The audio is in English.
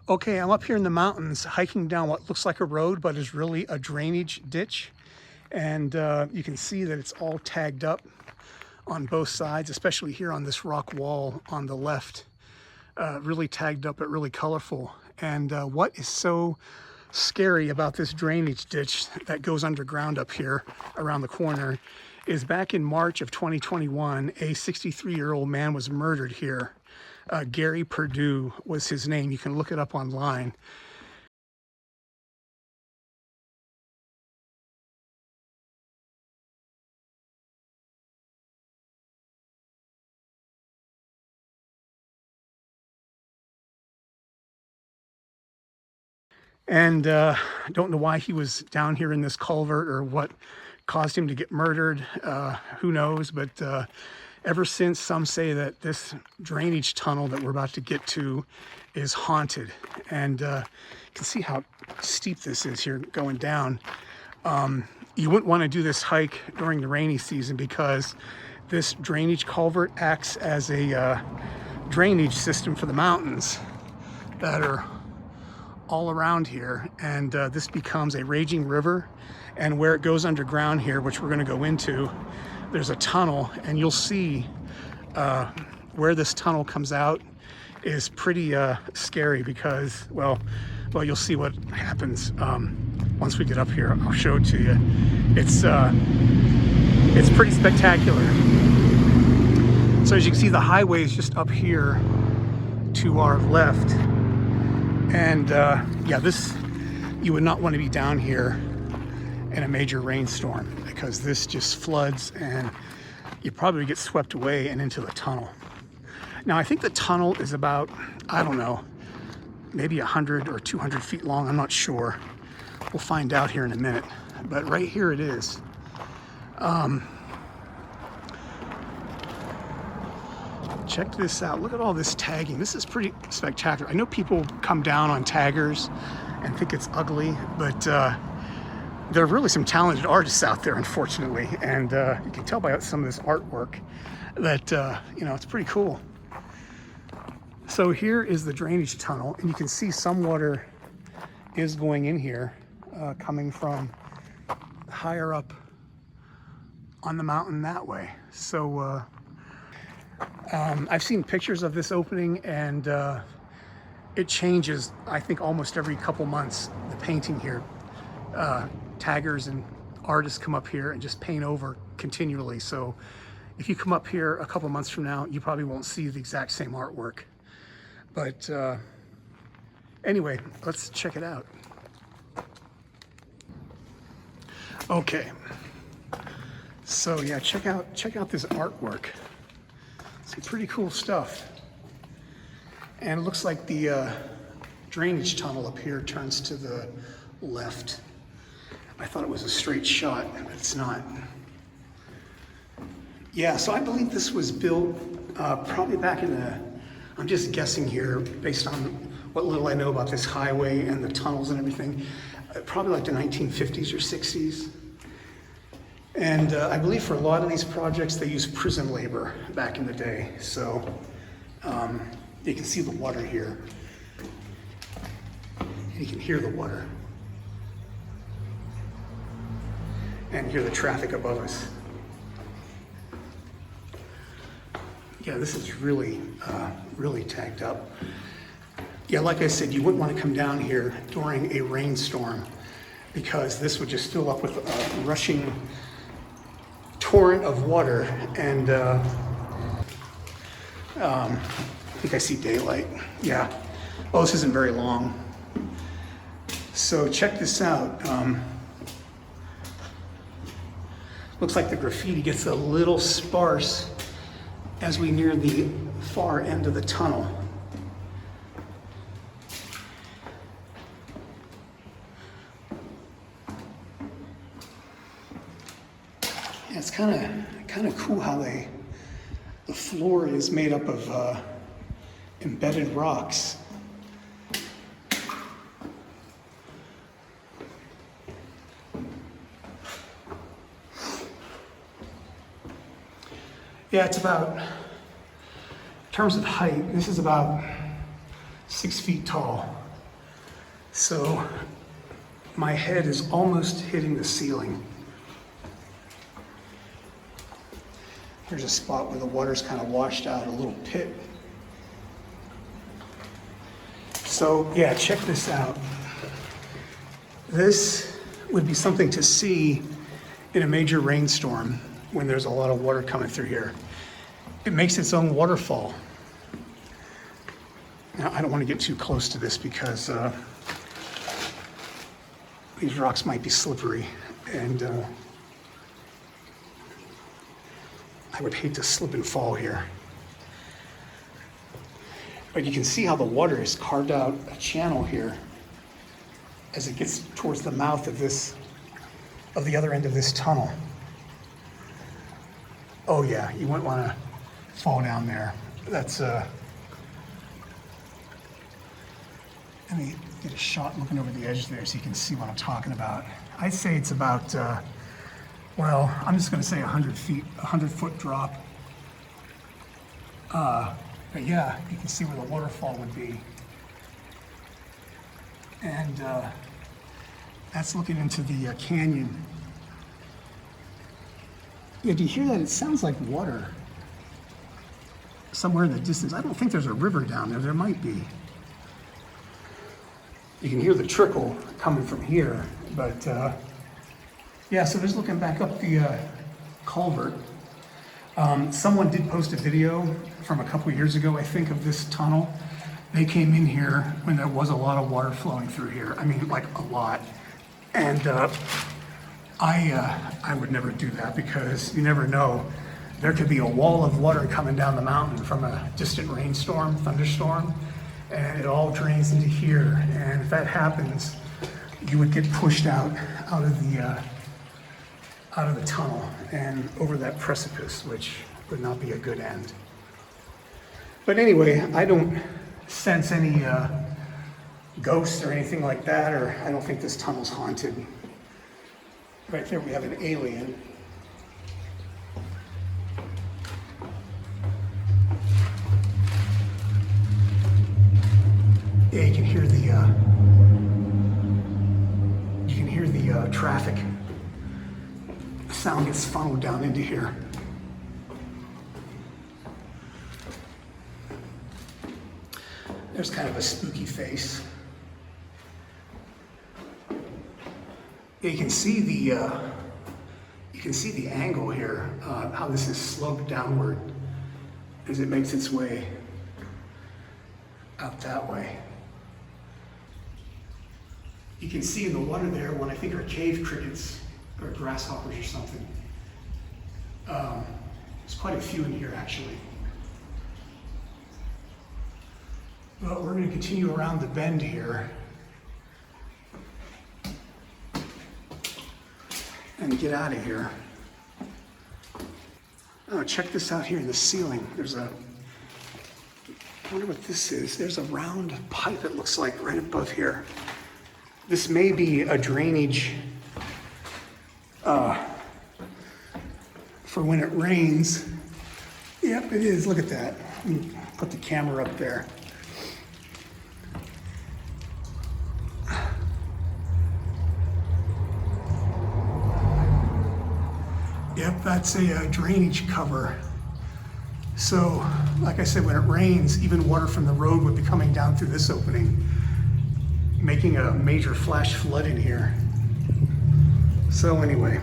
Okay, I'm up here in the mountains hiking down what looks like a road, but is really a drainage ditch. And you can see that it's all tagged up on both sides, especially here on this rock wall on the left. Really tagged up, but really colorful. And what is so scary about this drainage ditch that goes underground up here around the corner is back in March of 2021, a 63-year-old man was murdered here. Gerald Purdue was his name. You can look it up online. And don't know why he was down here in this culvert or what caused him to get murdered. Who knows? But ever since, some say that this drainage tunnel that we're about to get to is haunted. And you can see how steep this is here going down. You wouldn't want to do this hike during the rainy season because this drainage culvert acts as a drainage system for the mountains that are all around here, and this becomes a raging river. And where it goes underground here, which we're going to go into, there's a tunnel, and you'll see where this tunnel comes out is pretty scary because, well, you'll see what happens once we get up here. I'll show it to you. It's pretty spectacular. So as you can see, the highway is just up here to our left. And yeah, you would not want to be down here in a major rainstorm because this just floods and you probably get swept away and into the tunnel. Now, I think the tunnel is about, I don't know, maybe 100 or 200 feet long. I'm not sure. We'll find out here in a minute. But right here it is. Check this out. Look at all this tagging. This is pretty spectacular. I know people come down on taggers and think it's ugly, but there are really some talented artists out there, unfortunately. And you can tell by some of this artwork that, you know, it's pretty cool. So here is the drainage tunnel, and you can see some water is going in here, coming from higher up on the mountain that way. So I've seen pictures of this opening, and it changes, I think, almost every couple months, the painting here. Taggers and artists come up here and just paint over continually. So if you come up here a couple months from now, you probably won't see the exact same artwork. But anyway, let's check it out. Okay. So yeah, check out this artwork. Some pretty cool stuff. And it looks like the drainage tunnel up here turns to the left. I thought it was a straight shot, but it's not. Yeah, so I believe this was built probably back in the, I'm just guessing here based on what little I know about this highway and the tunnels and everything, probably like the 1950s or 60s. And I believe for a lot of these projects, they used prison labor back in the day. So you can see the water here. And you can hear the water. And hear the traffic above us. Yeah, this is really, really tagged up. Yeah, like I said, you wouldn't want to come down here during a rainstorm because this would just fill up with a rushing torrent of water. And I think I see daylight. Yeah. Oh, this isn't very long. So check this out. Looks like the graffiti gets a little sparse as we near the far end of the tunnel. Yeah, it's kind of cool how the floor is made up of embedded rocks. Yeah, it's about, in terms of height, this is about 6 feet tall. So my head is almost hitting the ceiling. Here's a spot where the water's kind of washed out, a little pit. So yeah, check this out. This would be something to see in a major rainstorm when there's a lot of water coming through here. It makes its own waterfall. Now, I don't want to get too close to this because these rocks might be slippery, and I would hate to slip and fall here. But you can see how the water has carved out a channel here as it gets towards the mouth of the other end of this tunnel. Oh yeah, you wouldn't want to fall down there. That's let me get a shot looking over the edge there so you can see what I'm talking about. I'd say it's about, well, I'm just going to say 100 feet, 100-foot drop. But yeah, you can see where the waterfall would be. And that's looking into the canyon. Yeah, do you hear that? It sounds like water somewhere in the distance. I don't think there's a river down there. There might be. You can hear the trickle coming from here, but yeah, so just looking back up the culvert. Someone did post a video from a couple years ago, I think, of this tunnel. They came in here when there was a lot of water flowing through here. I mean, like a lot. And I would never do that because you never know. There could be a wall of water coming down the mountain from a distant rainstorm, thunderstorm, and it all drains into here. And if that happens, you would get pushed out of the tunnel and over that precipice, which would not be a good end. But anyway, I don't sense any ghosts or anything like that, or I don't think this tunnel's haunted. Right there we have an alien. Yeah, you can hear the traffic sound gets funneled down into here. There's kind of a spooky face. Yeah, you can see the angle here, how this is sloped downward as it makes its way out that way. You can see in the water there what I think are cave crickets or grasshoppers or something. There's quite a few in here actually. But we're going to continue around the bend here and get out of here. Oh, check this out here in the ceiling. I wonder what this is. There's a round pipe, it looks like, right above here. This may be a drainage for when it rains. Yep, it is. Look at that. Let me put the camera up there. Yep, that's a drainage cover. So, like I said, when it rains, even water from the road would be coming down through this opening, making a major flash flood in here. So anyway,